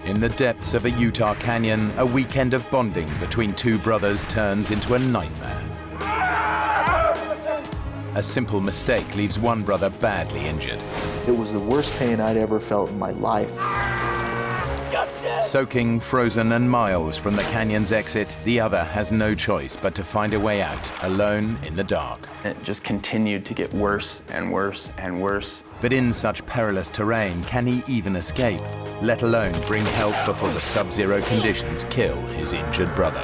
In the depths of a Utah canyon, a weekend of bonding between two brothers turns into a nightmare. A simple mistake leaves one brother badly injured. It was the worst pain I'd ever felt in my life. Soaking, frozen, and miles from the canyon's exit, the other has no choice but to find a way out, alone in the dark. It just continued to get worse and worse and worse. But in such perilous terrain, can he even escape, let alone bring help before the sub-zero conditions kill his injured brother?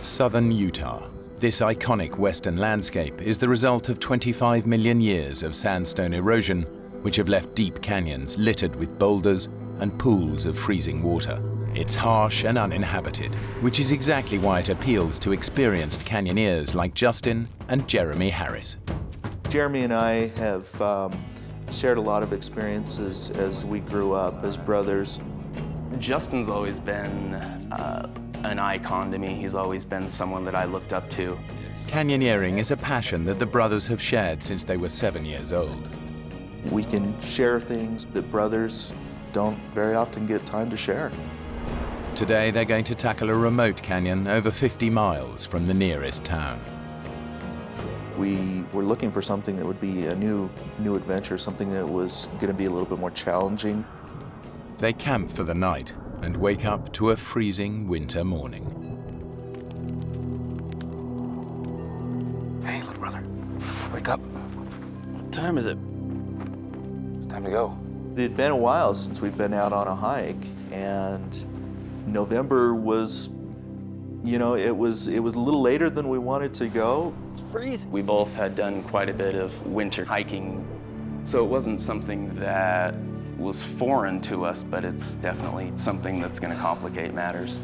Southern Utah. This iconic western landscape is the result of 25 million years of sandstone erosion, which have left deep canyons littered with boulders and pools of freezing water. It's harsh and uninhabited, which is exactly why it appeals to experienced canyoneers like Justin and Jeremy Harris. Jeremy and I have shared a lot of experiences as we grew up as brothers. Justin's always been an icon to me. He's always been someone that I looked up to. Canyoneering is a passion that the brothers have shared since they were 7 years old. We can share things that brothers don't very often get time to share. Today they're going to tackle a remote canyon over 50 miles from the nearest town. We were looking for something that would be a new adventure, something that was going to be a little bit more challenging. They camp for the night and wake up to a freezing winter morning. Hey, little brother, wake up. What time is it? It's time to go. It had been a while since we'd been out on a hike, and November was, you know, it was a little later than we wanted to go. It's freezing. We both had done quite a bit of winter hiking, so it wasn't something that was foreign to us, but it's definitely something that's going to complicate matters.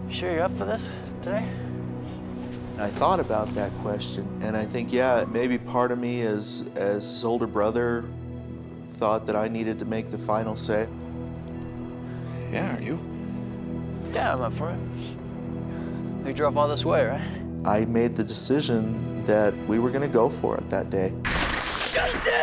You sure you're up for this today? I thought about that question, and I think, yeah, maybe part of me as his older brother thought that I needed to make the final say. Yeah, are you? Yeah, I'm up for it. We drove all this way, right? I made the decision that we were going to go for it that day. Justin!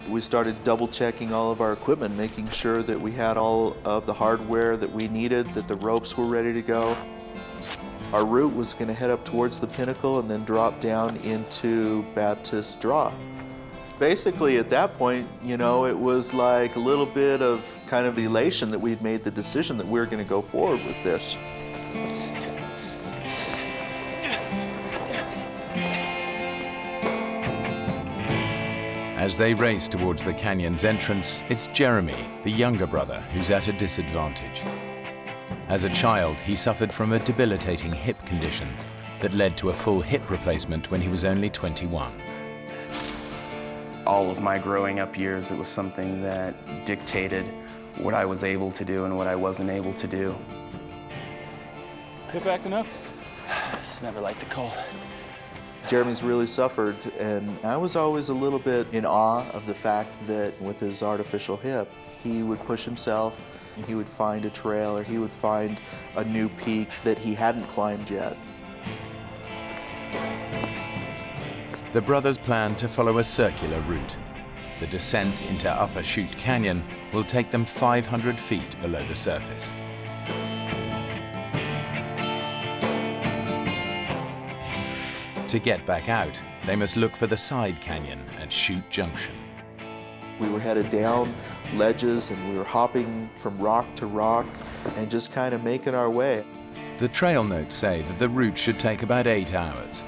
We started double-checking all of our equipment, making sure that we had all of the hardware that we needed, that the ropes were ready to go. Our route was going to head up towards the pinnacle and then drop down into Baptist Draw. Basically, at that point, you know, it was like a little bit of kind of elation that we'd made the decision that we were going to go forward with this. As they race towards the canyon's entrance, it's Jeremy, the younger brother, who's at a disadvantage. As a child, he suffered from a debilitating hip condition that led to a full hip replacement when he was only 21. All of my growing up years, it was something that dictated what I was able to do and what I wasn't able to do. Hip acting up? It's never liked the cold. Jeremy's really suffered, and I was always a little bit in awe of the fact that with his artificial hip, he would push himself, and he would find a trail, or he would find a new peak that he hadn't climbed yet. The brothers plan to follow a circular route. The descent into Upper Chute Canyon will take them 500 feet below the surface. To get back out, they must look for the side canyon at Chute Junction. We were headed down ledges, and we were hopping from rock to rock and just kind of making our way. The trail notes say that the route should take about 8 hours.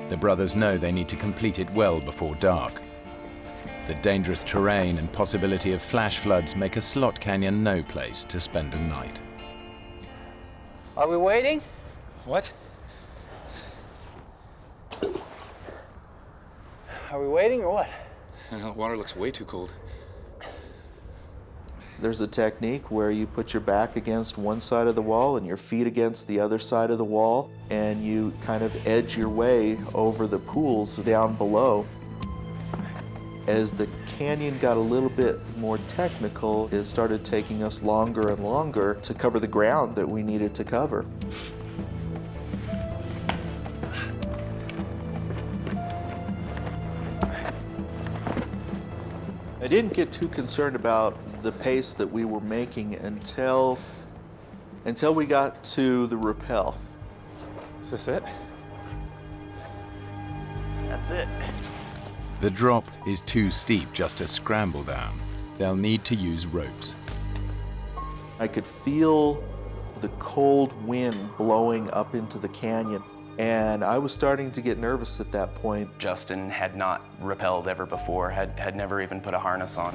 The brothers know they need to complete it well before dark. The dangerous terrain and possibility of flash floods make a slot canyon no place to spend a night. Are we waiting? What? Are we waiting or what? The water looks way too cold. There's a technique where you put your back against one side of the wall and your feet against the other side of the wall, and you kind of edge your way over the pools down below. As the canyon got a little bit more technical, it started taking us longer and longer to cover the ground that we needed to cover. I didn't get too concerned about the pace that we were making until we got to the rappel. Is this it? That's it. The drop is too steep just to scramble down. They'll need to use ropes. I could feel the cold wind blowing up into the canyon, and I was starting to get nervous at that point. Justin had not rappelled ever before, had never even put a harness on.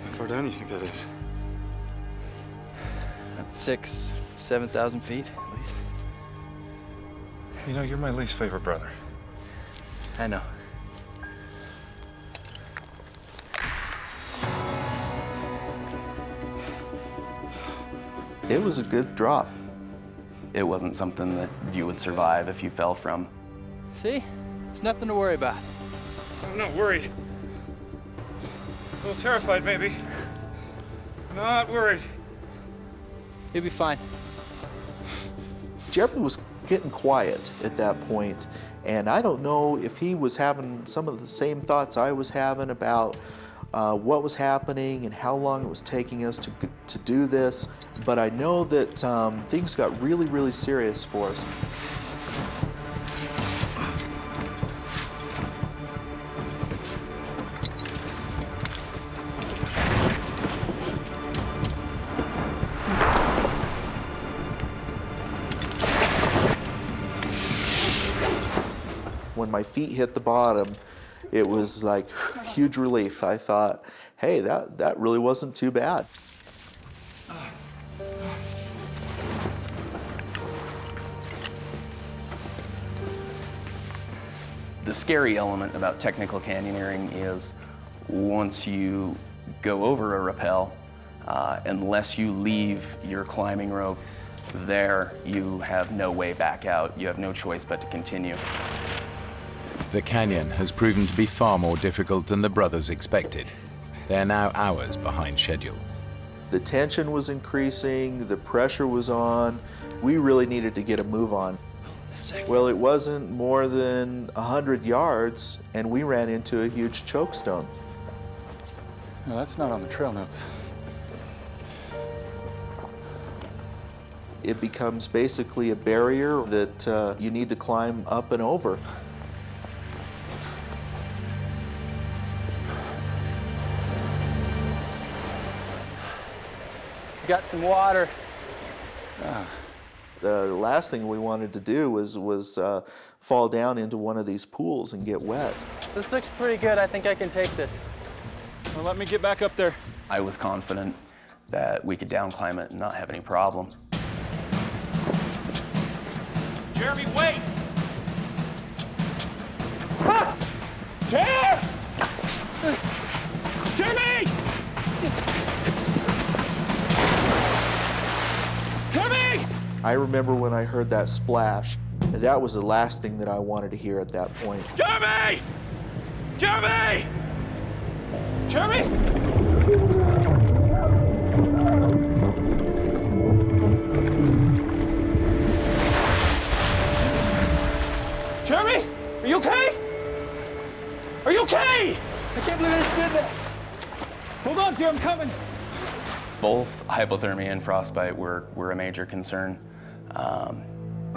How far down do you think that is? 6,000 to 7,000 feet at least. You know, you're my least favorite brother. I know. It was a good drop. It wasn't something that you would survive if you fell from. See? It's nothing to worry about. I'm not worried. A little terrified, maybe. Not worried. You'll be fine. Jeremy was getting quiet at that point, and I don't know if he was having some of the same thoughts I was having about what was happening and how long it was taking us to do this, but I know that things got really, really serious for us. When my feet hit the bottom, it was like huge relief. I thought, hey, that really wasn't too bad. The scary element about technical canyoneering is once you go over a rappel, unless you leave your climbing rope there, you have no way back out. You have no choice but to continue. The canyon has proven to be far more difficult than the brothers expected. They're now hours behind schedule. The tension was increasing, the pressure was on. We really needed to get a move on. Well, it wasn't more than 100 yards, and we ran into a huge chokestone. No, that's not on the trail notes. It becomes basically a barrier that you need to climb up and over. Got some water. The last thing we wanted to do was fall down into one of these pools and get wet. This looks pretty good. I think I can take this. Well, let me get back up there. I was confident that we could down climb it and not have any problem. Jeremy, wait! Ah! Jeremy! Jeremy! I remember when I heard that splash, that was the last thing that I wanted to hear at that point. Jeremy! Jeremy! Jeremy! Jeremy! Are you okay? Are you okay? I can't believe I just did that. Hold on, dear, I'm coming. Both hypothermia and frostbite were a major concern.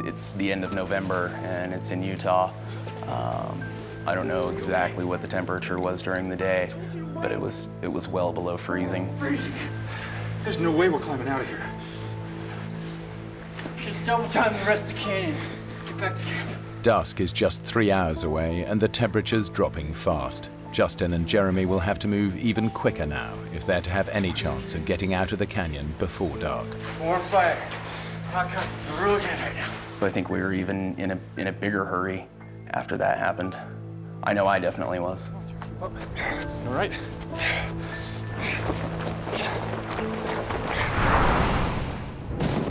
It's the end of November and it's in Utah. I don't know exactly what the temperature was during the day, but it was well below freezing. Freezing. There's no way we're climbing out of here. Just double time the rest of the canyon. Get back to camp. Dusk is just 3 hours away and the temperature's dropping fast. Justin and Jeremy will have to move even quicker now if they're to have any chance of getting out of the canyon before dark. More fire. Hot it's real good right now. I think we were even in a bigger hurry after that happened. I know I definitely was. All right.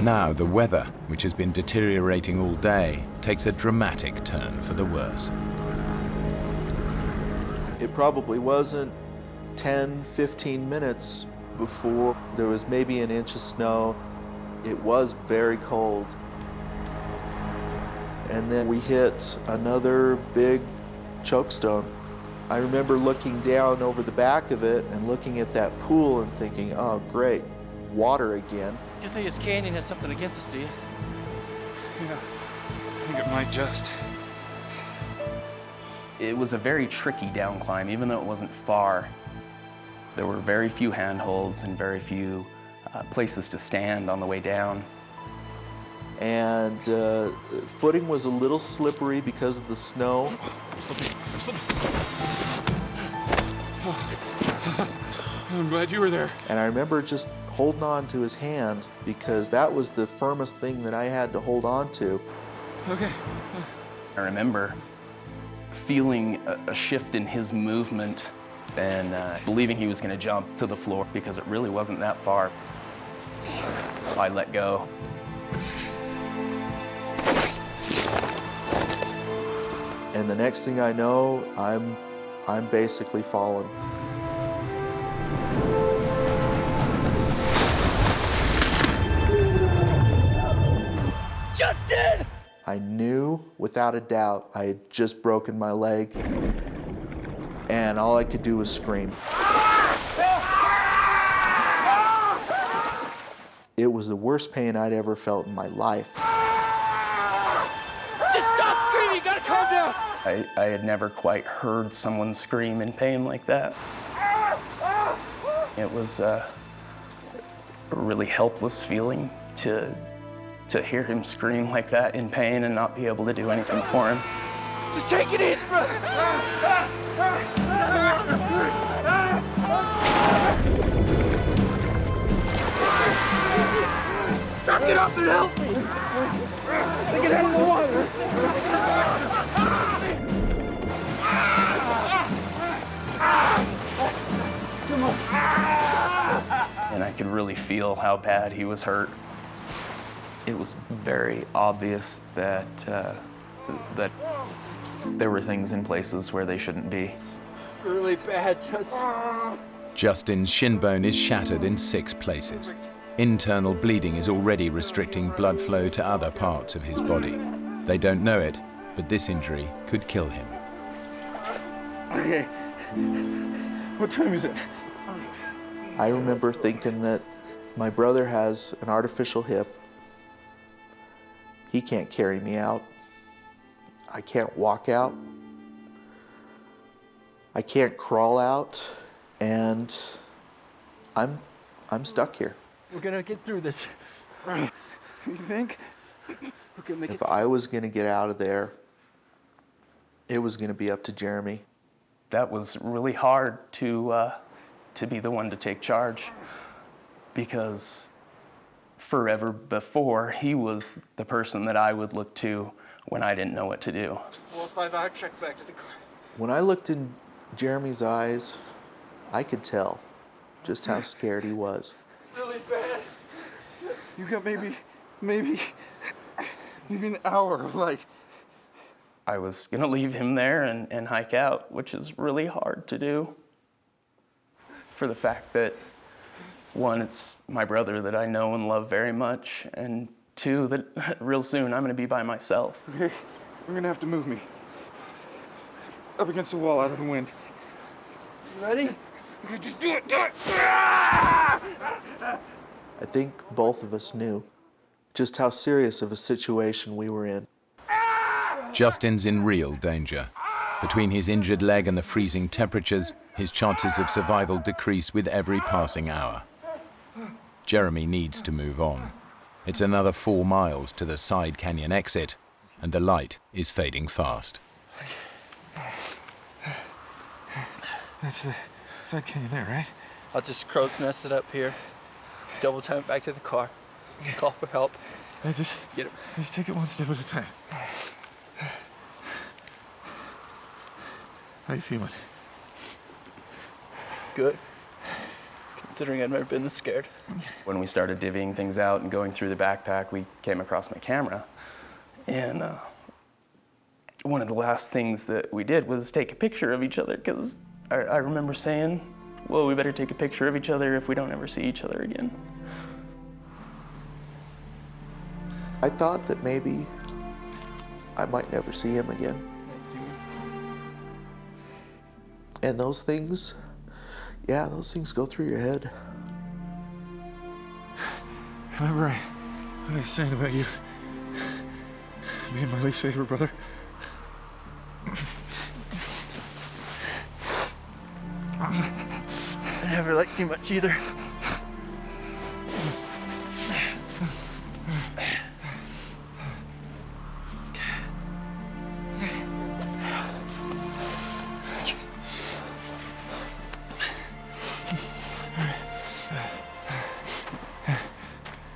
Now the weather, which has been deteriorating all day, takes a dramatic turn for the worse. It probably wasn't 10, 15 minutes before there was maybe an inch of snow. It was very cold. And then we hit another big chokestone. I remember looking down over the back of it and looking at that pool and thinking, oh great, water again. You think this canyon has something against us, do you? Yeah, I think it might just. It was a very tricky down climb, even though it wasn't far. There were very few handholds and very few places to stand on the way down. And footing was a little slippery because of the snow. I'm slipping. I'm glad you were there. And I remember just holding on to his hand because that was the firmest thing that I had to hold on to. Okay. I remember feeling a shift in his movement and believing he was going to jump to the floor because it really wasn't that far. I let go. And the next thing I know, I'm basically falling. Justin! I knew without a doubt I had just broken my leg, and all I could do was scream. It was the worst pain I'd ever felt in my life. Just stop screaming! You gotta calm down! I had never quite heard someone scream in pain like that. It was a really helpless feeling to hear him scream like that in pain and not be able to do anything for him. Just take it easy, bro! Get up and help me! Get out of the water! Come on! And I could really feel how bad he was hurt. It was very obvious that that there were things in places where they shouldn't be. It's really bad, Justin. Justin's shin bone is shattered in 6 places. Internal bleeding is already restricting blood flow to other parts of his body. They don't know it, but this injury could kill him. Okay. What time is it? I remember thinking that my brother has an artificial hip. He can't carry me out. I can't walk out. I can't crawl out, and I'm stuck here. We're gonna get through this. You think? We're gonna make it. If I was gonna get out of there, it was gonna be up to Jeremy. That was really hard to be the one to take charge because forever before, he was the person that I would look to when I didn't know what to do. 4-5-hour trek back to the car. When I looked in Jeremy's eyes, I could tell just how scared he was. Really bad. You got maybe an hour of light. I was gonna leave him there and hike out, which is really hard to do for the fact that, one, it's my brother that I know and love very much, and two, that real soon I'm gonna be by myself. Okay, you're gonna have to move me. Up against the wall, out of the wind. You ready? Okay, just do it, do it! I think both of us knew just how serious of a situation we were in. Justin's in real danger. Between his injured leg and the freezing temperatures, his chances of survival decrease with every passing hour. Jeremy needs to move on. It's another 4 miles to the side canyon exit, and the light is fading fast. That's the side canyon there, right? I'll just crow's nest it up here. Double time it back to the car. Call for help. Just Get it. Just take it one step at a time. How you feeling? Good. Considering I've never been this scared. When we started divvying things out and going through the backpack, we came across my camera. And one of the last things that we did was take a picture of each other because I remember saying, well, we better take a picture of each other if we don't ever see each other again. I thought that maybe I might never see him again. And those things, yeah, those things go through your head. Remember what I was saying about you being my least favorite brother? I never liked you much either.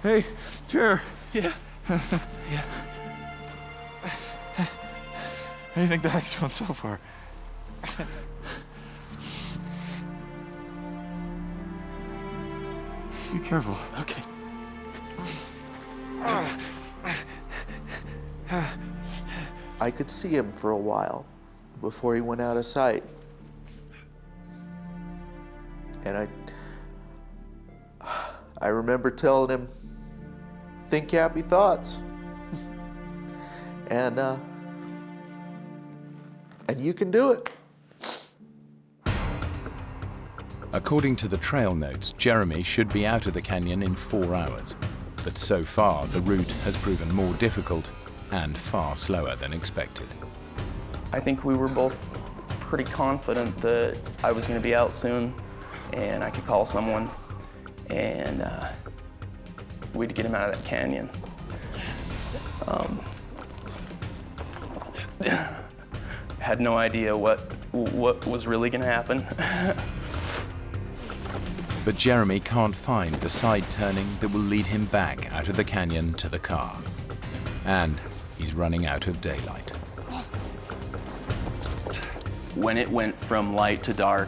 Hey, chair. Yeah. How do you think the hike's going so far? Be careful. Okay. I could see him for a while before he went out of sight. And I remember telling him, think happy thoughts. And you can do it. According to the trail notes, Jeremy should be out of the canyon in 4 hours. But so far, the route has proven more difficult and far slower than expected. I think we were both pretty confident that I was going to be out soon and I could call someone and we'd get him out of that canyon. Had no idea what was really going to happen. But Jeremy can't find the side turning that will lead him back out of the canyon to the car. And he's running out of daylight. When it went from light to dark,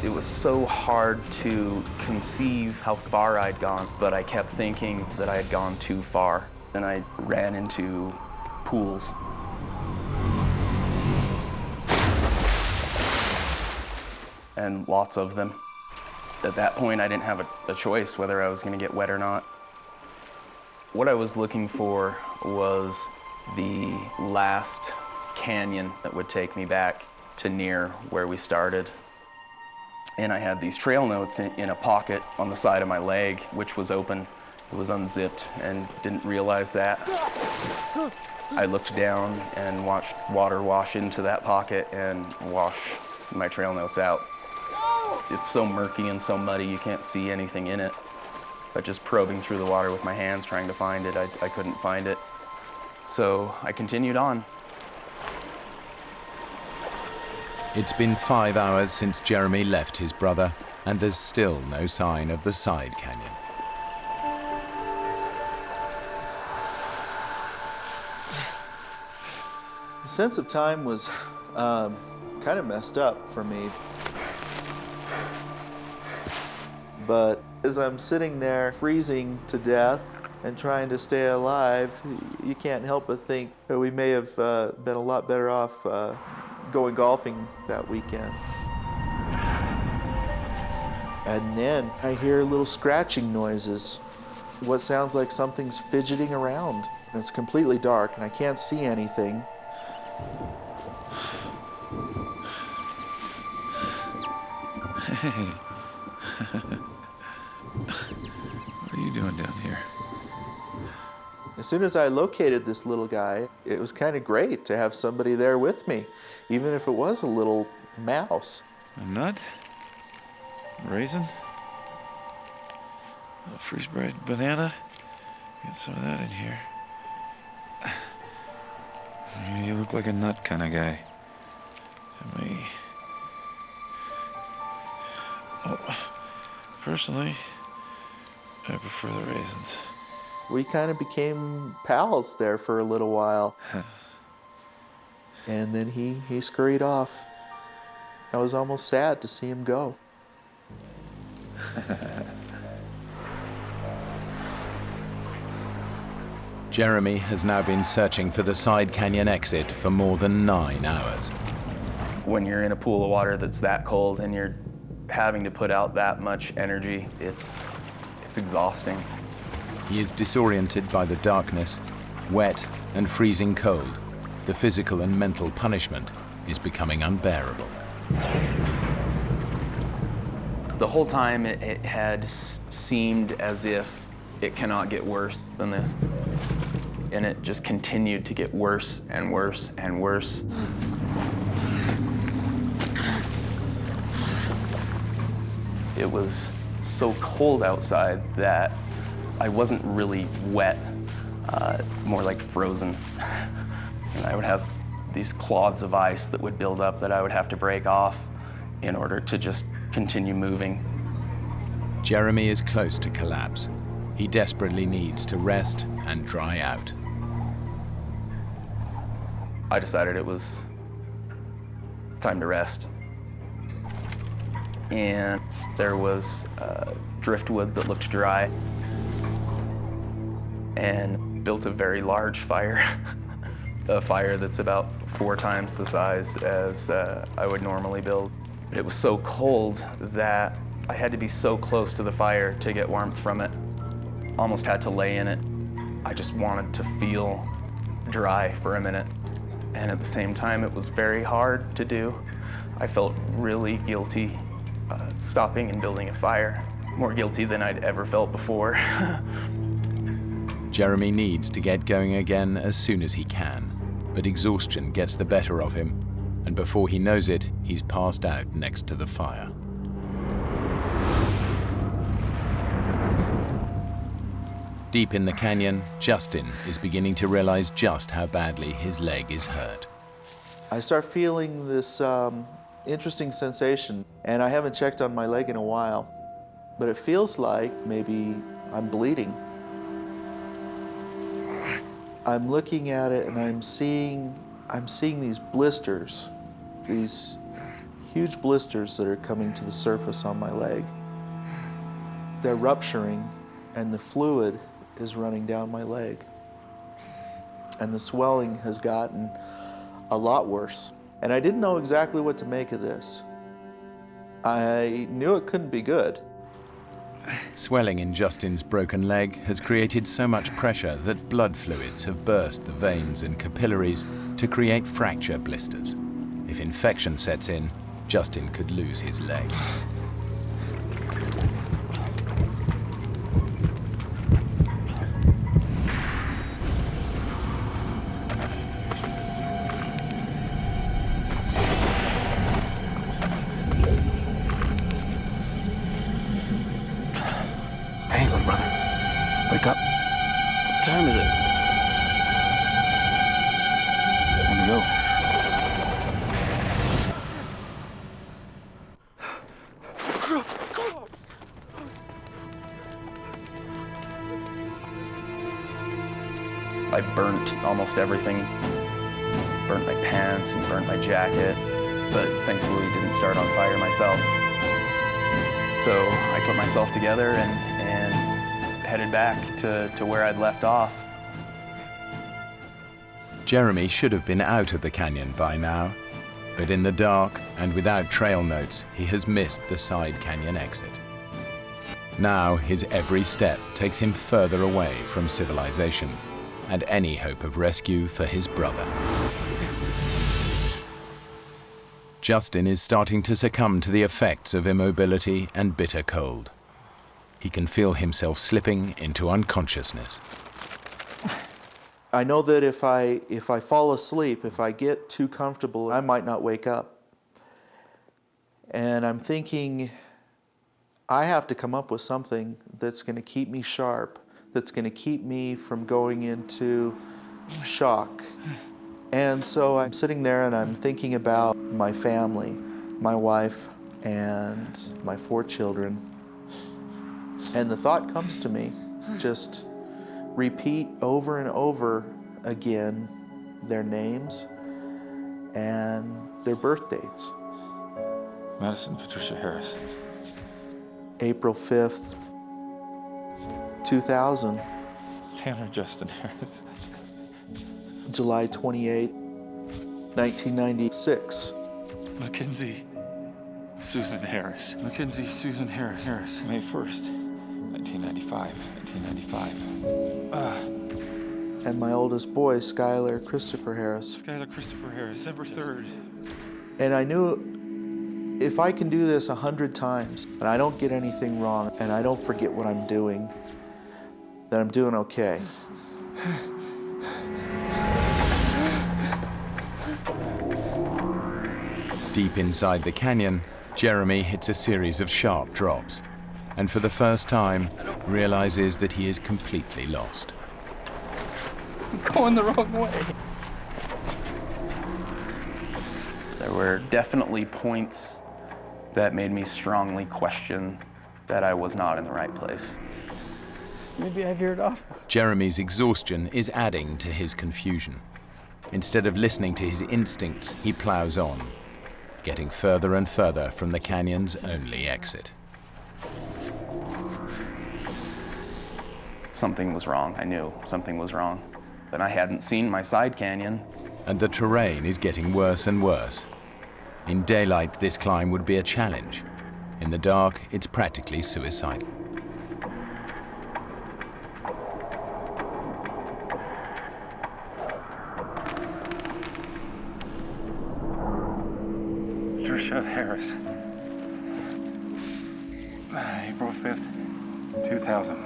it was so hard to conceive how far I'd gone, but I kept thinking that I had gone too far, and I ran into pools. And lots of them. At that point, I didn't have a choice whether I was going to get wet or not. What I was looking for was the last canyon that would take me back to near where we started. And I had these trail notes in a pocket on the side of my leg, which was open. It was unzipped and didn't realize that. I looked down and watched water wash into that pocket and wash my trail notes out. It's so murky and so muddy, you can't see anything in it. But just probing through the water with my hands trying to find it, I couldn't find it. So I continued on. It's been 5 hours since Jeremy left his brother, and there's still no sign of the side canyon. The sense of time was kind of messed up for me. But as I'm sitting there freezing to death and trying to stay alive, you can't help but think that we may have been a lot better off going golfing that weekend. And then I hear little scratching noises, what sounds like something's fidgeting around. And it's completely dark and I can't see anything. Hey. What are you doing down here? As soon as I located this little guy, it was kind of great to have somebody there with me, even if it was a little mouse. A nut? A raisin? A freeze-dried banana? Get some of that in here. You look like a nut kind of guy to me. Oh, personally, I prefer the raisins. We kind of became pals there for a little while. And then he scurried off. I was almost sad to see him go. Jeremy has now been searching for the side canyon exit for more than 9 hours. When you're in a pool of water that's that cold and you're having to put out that much energy, it's exhausting. He is disoriented by the darkness, wet and freezing cold. The physical and mental punishment is becoming unbearable. The whole time it had seemed as if it cannot get worse than this. And it just continued to get worse and worse and worse. It was so cold outside that I wasn't really wet, more like frozen. And I would have these clods of ice that would build up that I would have to break off in order to just continue moving. Jeremy is close to collapse. He desperately needs to rest and dry out. I decided it was time to rest. And there was driftwood that looked dry, and built a very large fire, a fire that's about 4 times the size as I would normally build. It was so cold that I had to be so close to the fire to get warmth from it. Almost had to lay in it. I just wanted to feel dry for a minute. And at the same time, it was very hard to do. I felt really guilty stopping and building a fire. More guilty than I'd ever felt before. Jeremy needs to get going again as soon as he can, but exhaustion gets the better of him, and before he knows it, he's passed out next to the fire. Deep in the canyon, Justin is beginning to realize just how badly his leg is hurt. I start feeling this interesting sensation, and I haven't checked on my leg in a while, but it feels like maybe I'm bleeding. I'm looking at it and I'm seeing these blisters, these huge blisters that are coming to the surface on my leg. They're rupturing and the fluid is running down my leg. And the swelling has gotten a lot worse. And I didn't know exactly what to make of this. I knew it couldn't be good. Swelling in Justin's broken leg has created so much pressure that blood fluids have burst the veins and capillaries to create fracture blisters. If infection sets in, Justin could lose his leg. Hey, little brother. Wake up. What time is it? Time to go. I burnt almost everything. Burnt my pants and burnt my jacket, but thankfully didn't start on fire myself. So I put myself together and headed back to where I'd left off. Jeremy should have been out of the canyon by now, but in the dark and without trail notes, he has missed the side canyon exit. Now his every step takes him further away from civilization and any hope of rescue for his brother. Justin is starting to succumb to the effects of immobility and bitter cold. He can feel himself slipping into unconsciousness. I know that if I fall asleep, if I get too comfortable, I might not wake up. And I'm thinking, I have to come up with something that's going to keep me sharp, that's going to keep me from going into shock. And so I'm sitting there and I'm thinking about my family, my wife, and my 4 children. And the thought comes to me, just repeat over and over again their names and their birth dates. Madison Patricia Harris. April 5th, 2000. Tanner Justin Harris. July 28th, 1996. Mackenzie Susan Harris. Mackenzie Susan Harris. May 1st, 1995. And my oldest boy, Skylar Christopher Harris. Skylar Christopher Harris, December 3rd. And I knew if I can do this 100 times and I don't get anything wrong and I don't forget what I'm doing, then I'm doing okay. Deep inside the canyon, Jeremy hits a series of sharp drops, and for the first time realizes that he is completely lost. I'm going the wrong way. There were definitely points that made me strongly question that I was not in the right place. Maybe I veered off. Jeremy's exhaustion is adding to his confusion. Instead of listening to his instincts, he plows on, getting further and further from the canyon's only exit. Something was wrong. I knew something was wrong. And I hadn't seen my side canyon. And the terrain is getting worse and worse. In daylight, this climb would be a challenge. In the dark, it's practically suicidal. Patricia Harris. April 5th, 2000.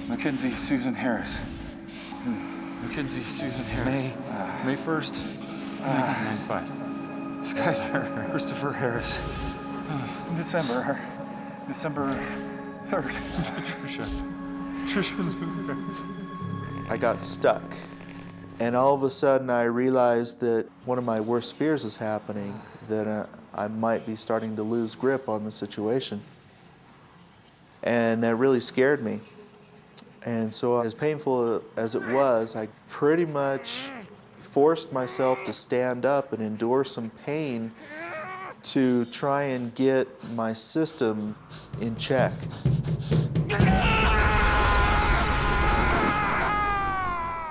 Mackenzie Susan Harris. Mackenzie Susan Harris. May 1st, 1995. Skylar Christopher Harris. December 3rd. Patricia Harris. I got stuck. And all of a sudden I realized that one of my worst fears is happening, that I might be starting to lose grip on the situation. And that really scared me. And so as painful as it was, I pretty much forced myself to stand up and endure some pain to try and get my system in check.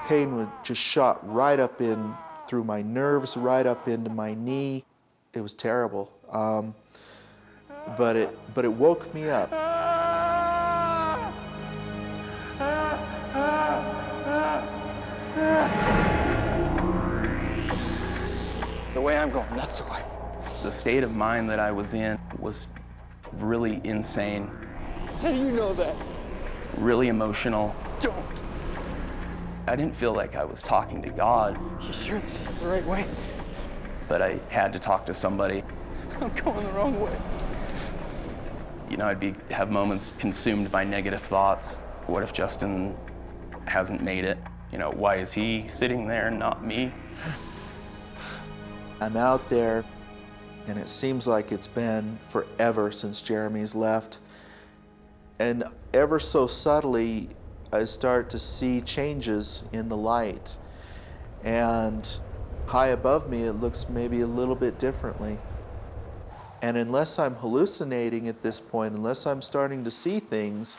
Pain would just shot right up in through my nerves, right up into my knee. It was terrible, but it woke me up. The way I'm going, that's the way. The state of mind that I was in was really insane, How do you know that? really emotional. Don't. I didn't feel like I was talking to God, You sure this is the right way? but I had to talk to somebody. I'm going the wrong way. You know, I'd have moments consumed by negative thoughts. What if Justin hasn't made it? You know, why is he sitting there and not me? I'm out there, and it seems like it's been forever since Jeremy's left. And ever so subtly, I start to see changes in the light. And high above me, it looks maybe a little bit differently. And unless I'm hallucinating at this point, unless I'm starting to see things,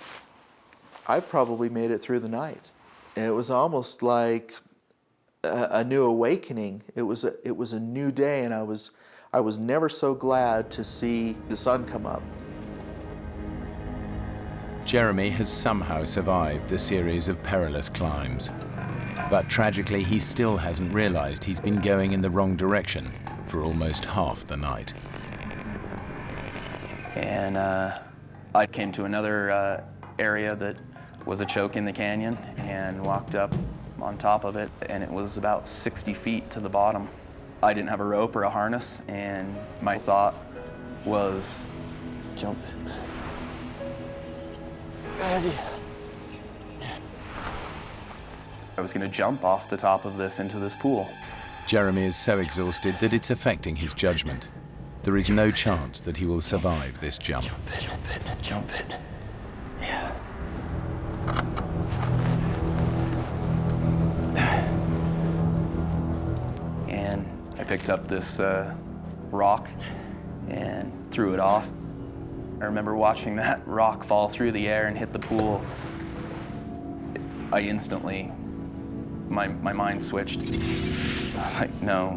I've probably made it through the night. And it was almost like a new awakening. It was a new day, and I was never so glad to see the sun come up. Jeremy has somehow survived the series of perilous climbs. But tragically, he still hasn't realized he's been going in the wrong direction for almost half the night. And I came to another area that was a choke in the canyon and walked up on top of it, and it was about 60 feet to the bottom. I didn't have a rope or a harness, and my thought was, Jump in. Good idea. I was going to jump off the top of this into this pool. Jeremy is so exhausted that it's affecting his judgment. There is no chance that he will survive this jump. Jump in. Yeah. And I picked up this rock and threw it off. I remember watching that rock fall through the air and hit the pool. I instantly My mind switched. I was like, no,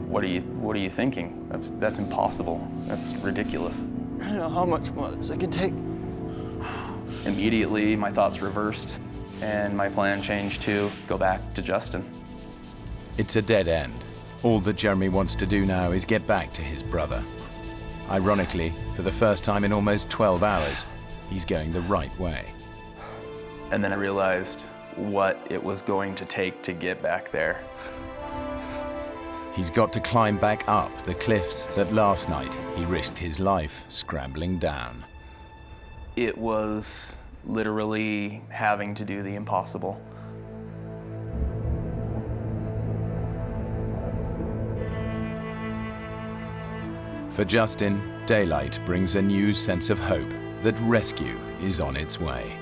what are you thinking? That's impossible. That's ridiculous. I don't know how much more this I can take. Immediately, my thoughts reversed, and my plan changed to go back to Justin. It's a dead end. All that Jeremy wants to do now is get back to his brother. Ironically, for the first time in almost 12 hours, he's going the right way. And then I realized what it was going to take to get back there. He's got to climb back up the cliffs that last night he risked his life scrambling down. It was literally having to do the impossible. For Justin, daylight brings a new sense of hope that rescue is on its way.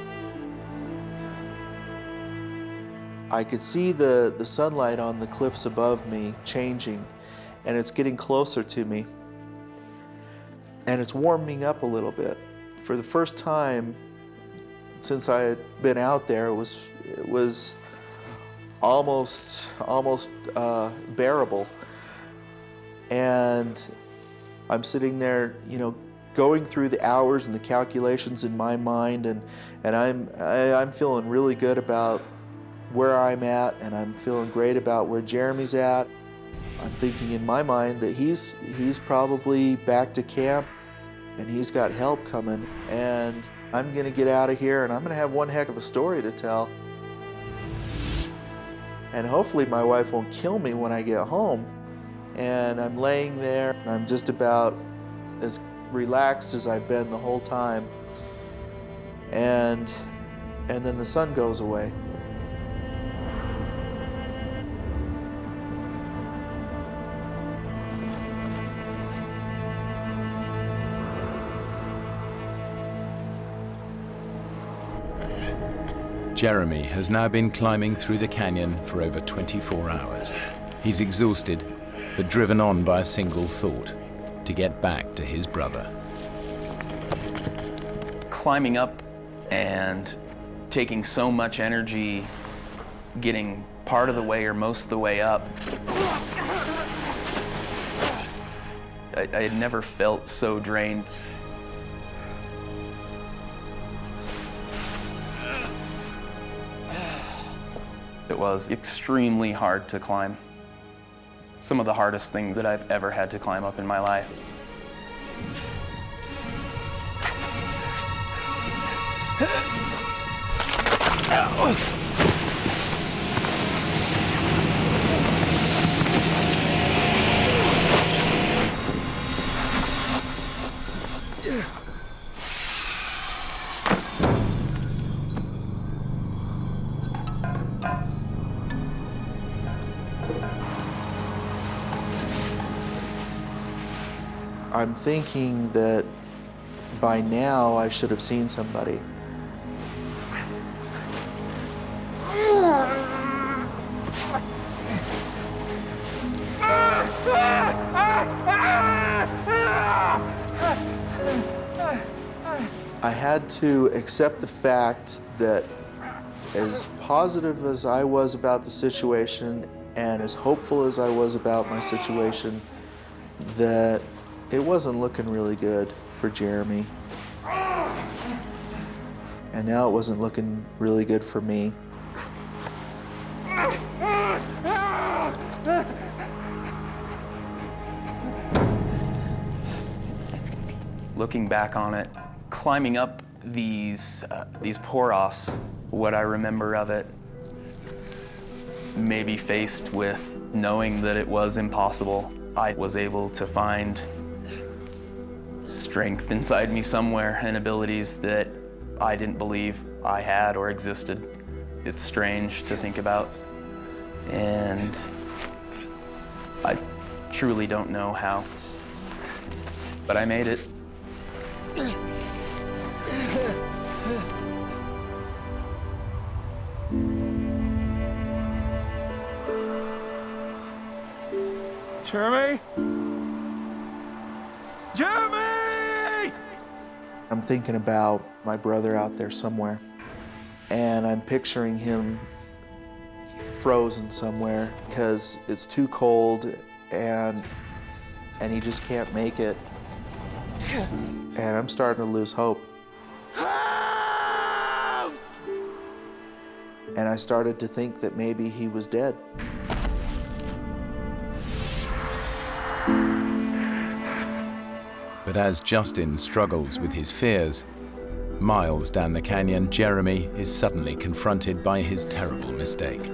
I could see the sunlight on the cliffs above me changing, and it's getting closer to me. And it's warming up a little bit. For the first time since I had been out there, it was almost bearable. And I'm sitting there, going through the hours and the calculations in my mind, and I'm feeling really good about where I'm at, and I'm feeling great about where Jeremy's at. I'm thinking in my mind that he's probably back to camp, and he's got help coming, and I'm gonna get out of here, and I'm gonna have one heck of a story to tell. And hopefully my wife won't kill me when I get home. And I'm laying there, and I'm just about as relaxed as I've been the whole time. And then the sun goes away. Jeremy has now been climbing through the canyon for over 24 hours. He's exhausted, but driven on by a single thought: to get back to his brother. Climbing up and taking so much energy, getting part of the way or most of the way up, I had never felt so drained. It was extremely hard to climb. Some of the hardest things that I've ever had to climb up in my life. I'm thinking that by now I should have seen somebody. I had to accept the fact that as positive as I was about the situation and as hopeful as I was about my situation, that it wasn't looking really good for Jeremy. And now it wasn't looking really good for me. Looking back on it, climbing up these pour-offs, what I remember of it, maybe faced with knowing that it was impossible, I was able to find strength inside me somewhere and abilities that I didn't believe I had or existed. It's strange to think about, and I truly don't know how, but I made it. Jeremy? Jeremy! I'm thinking about my brother out there somewhere, and I'm picturing him frozen somewhere because it's too cold and he just can't make it. And I'm starting to lose hope. And I started to think that maybe he was dead. But as Justin struggles with his fears, miles down the canyon, Jeremy is suddenly confronted by his terrible mistake.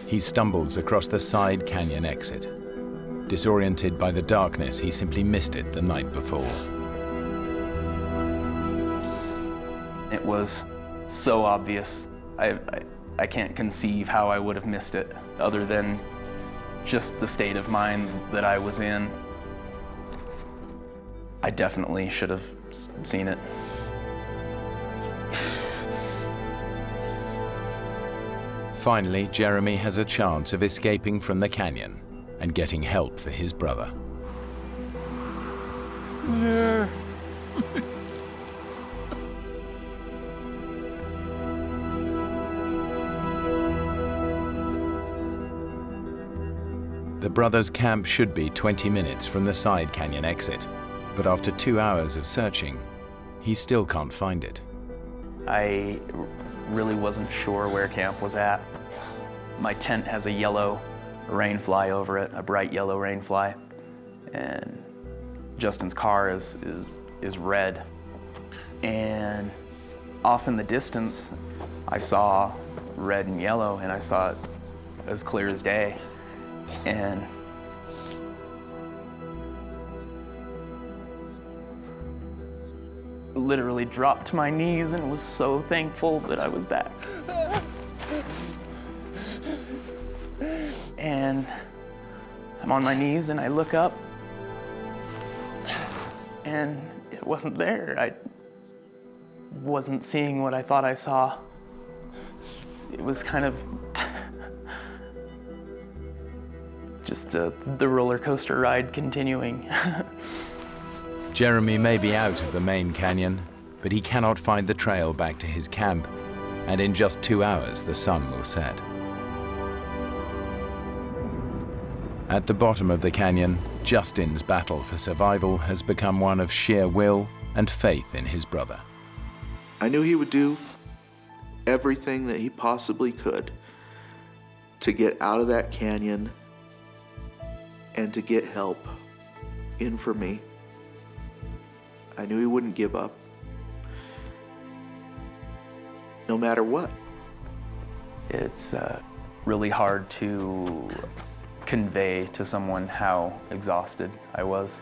He stumbles across the side canyon exit. Disoriented by the darkness, he simply missed it the night before. It was so obvious. I can't conceive how I would have missed it, other than just the state of mind that I was in. I definitely should have seen it. Finally, Jeremy has a chance of escaping from the canyon and getting help for his brother. The brothers' camp should be 20 minutes from the side canyon exit, but after 2 hours of searching, he still can't find it. I really wasn't sure where camp was at. My tent has a yellow rainfly over it, a bright yellow rainfly, and Justin's car is red. And off in the distance, I saw red and yellow, and I saw it as clear as day. And literally dropped to my knees and was so thankful that I was back. And I'm on my knees and I look up and it wasn't there. I wasn't seeing what I thought I saw. It was kind of just the roller coaster ride continuing. Jeremy may be out of the main canyon, but he cannot find the trail back to his camp, and in just 2 hours the sun will set. At the bottom of the canyon, Justin's battle for survival has become one of sheer will and faith in his brother. I knew he would do everything that he possibly could to get out of that canyon and to get help in for me. I knew he wouldn't give up, no matter what. It's really hard to convey to someone how exhausted I was.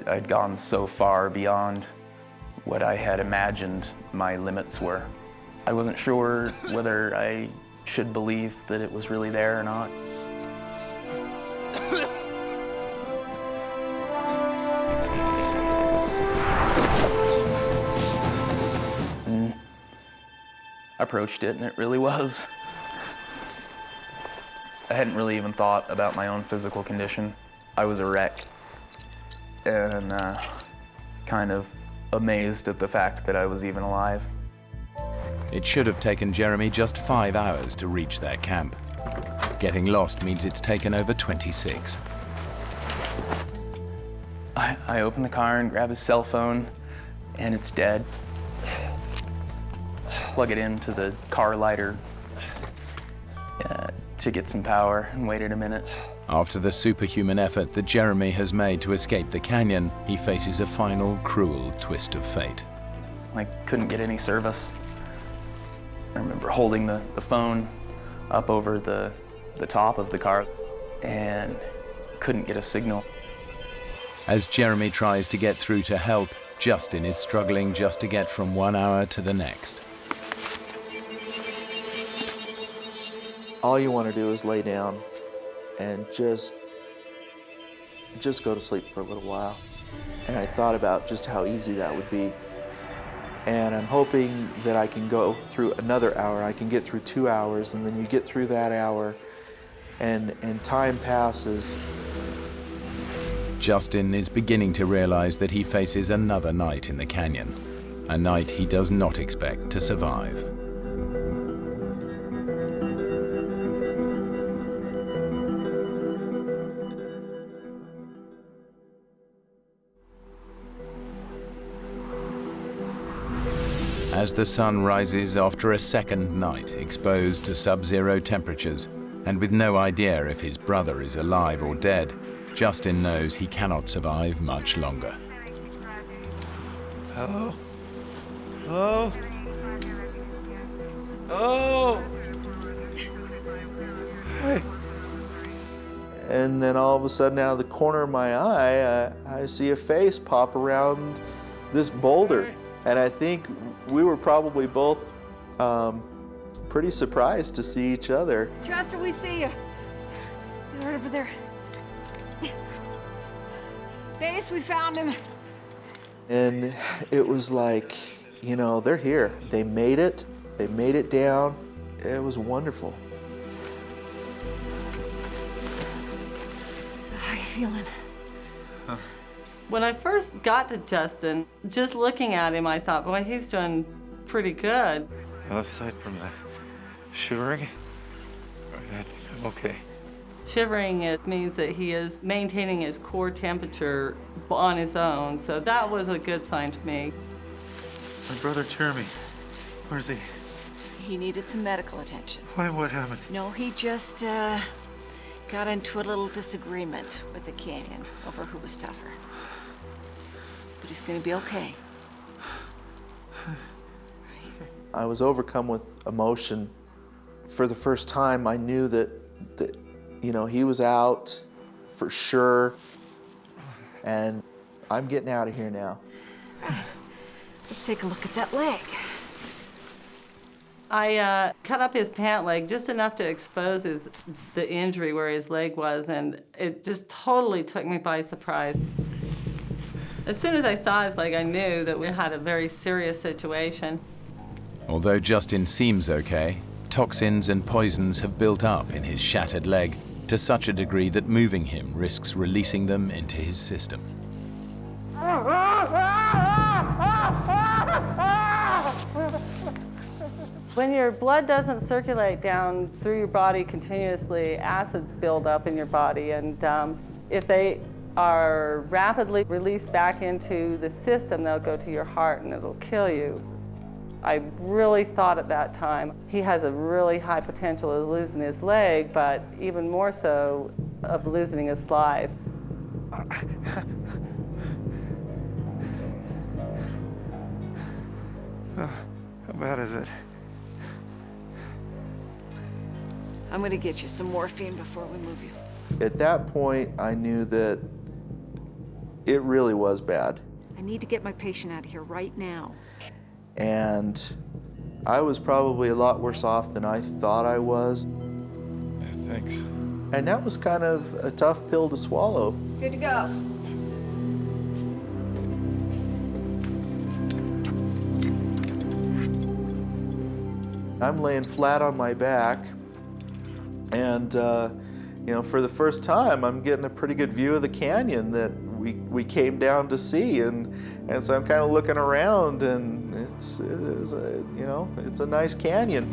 I'd gone so far beyond what I had imagined my limits were. I wasn't sure whether I should believe that it was really there or not. I approached it, and it really was. I hadn't really even thought about my own physical condition. I was a wreck, and kind of amazed at the fact that I was even alive. It should have taken Jeremy just 5 hours to reach their camp. Getting lost means it's taken over 26. I open the car and grab his cell phone, and it's dead. Plug it into the car lighter to get some power and waited a minute. After the superhuman effort that Jeremy has made to escape the canyon, he faces a final cruel twist of fate. I couldn't get any service. I remember holding the phone up over the top of the car and couldn't get a signal. As Jeremy tries to get through to help, Justin is struggling just to get from 1 hour to the next. All you want to do is lay down and just go to sleep for a little while. And I thought about just how easy that would be. And I'm hoping that I can go through another hour. I can get through 2 hours, and then you get through that hour, and time passes. Justin is beginning to realize that he faces another night in the canyon, a night he does not expect to survive. As the sun rises after a second night exposed to sub-zero temperatures, and with no idea if his brother is alive or dead, Justin knows he cannot survive much longer. Hello? Hello? Oh! Hey. And then all of a sudden, out of the corner of my eye, I see a face pop around this boulder. And I think we were probably both pretty surprised to see each other. Justin, we see you. He's right over there. Base, we found him. And it was like, you know, they're here. They made it. They made it down. It was wonderful. So how are you feeling? When I first got to Justin, just looking at him, I thought, boy, he's doing pretty good. Well, aside from the shivering, I think I'm okay. Shivering, it means that he is maintaining his core temperature on his own, so that was a good sign to me. My brother Jeremy, where's he? He needed some medical attention. Why, what happened? No, he just got into a little disagreement with the canyon over who was tougher. But he's gonna be okay. I was overcome with emotion. For the first time, I knew that you know, he was out for sure. And I'm getting out of here now. Right. Let's take a look at that leg. I cut up his pant leg just enough to expose the injury where his leg was, and it just totally took me by surprise. As soon as I saw his leg, I knew that we had a very serious situation. Although Justin seems okay, toxins and poisons have built up in his shattered leg to such a degree that moving him risks releasing them into his system. When your blood doesn't circulate down through your body continuously, acids build up in your body, and if they are rapidly released back into the system, they'll go to your heart and it'll kill you. I really thought at that time, he has a really high potential of losing his leg, but even more so of losing his life. How bad is it? I'm gonna get you some morphine before we move you. At that point, I knew that it really was bad. I need to get my patient out of here right now. And I was probably a lot worse off than I thought I was. Yeah, thanks. And that was kind of a tough pill to swallow. Good to go. I'm laying flat on my back, and you know, for the first time, I'm getting a pretty good view of the canyon that we came down to see, and so I'm kind of looking around, and it's you know, it's a nice canyon.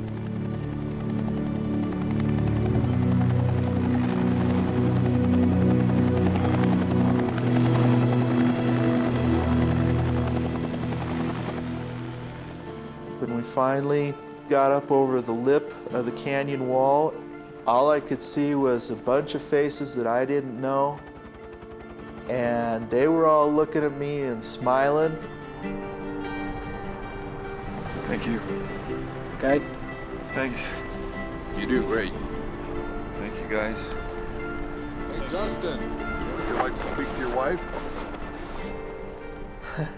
When we finally got up over the lip of the canyon wall, all I could see was a bunch of faces that I didn't know, and they were all looking at me and smiling. Thank you. Okay? Thanks. You do great. Thank you, guys. Hey, Justin, would you like to speak to your wife?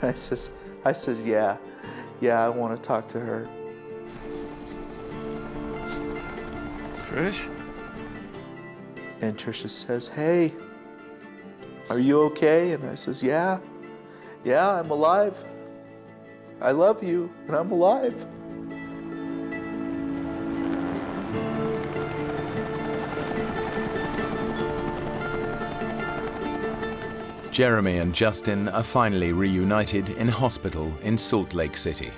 I says, yeah, I want to talk to her. Trish? And Tricia says, hey, are you okay? And I says, yeah, I'm alive. I love you, and I'm alive. Jeremy and Justin are finally reunited in hospital in Salt Lake City.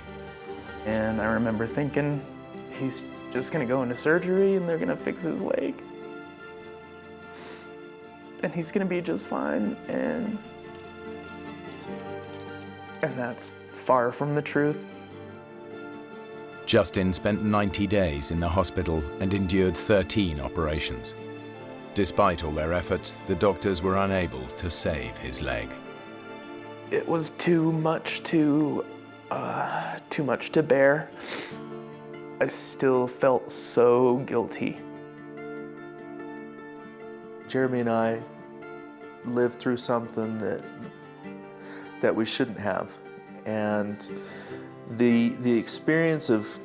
And I remember thinking, he's just gonna go into surgery and they're gonna fix his leg. And he's gonna be just fine, and that's far from the truth. Justin spent 90 days in the hospital and endured 13 operations. Despite all their efforts, the doctors were unable to save his leg. It was too much to bear. I still felt so guilty. Jeremy and I lived through something that we shouldn't have, and the experience of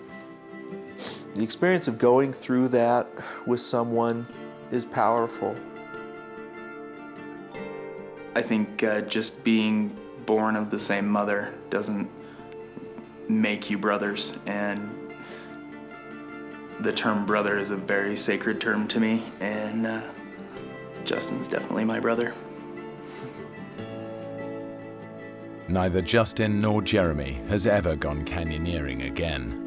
going through that with someone is powerful. I think just being born of the same mother doesn't make you brothers, and the term brother is a very sacred term to me, and Justin's definitely my brother. Neither Justin nor Jeremy has ever gone canyoneering again.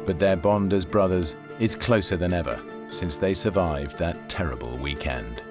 But their bond as brothers is closer than ever since they survived that terrible weekend.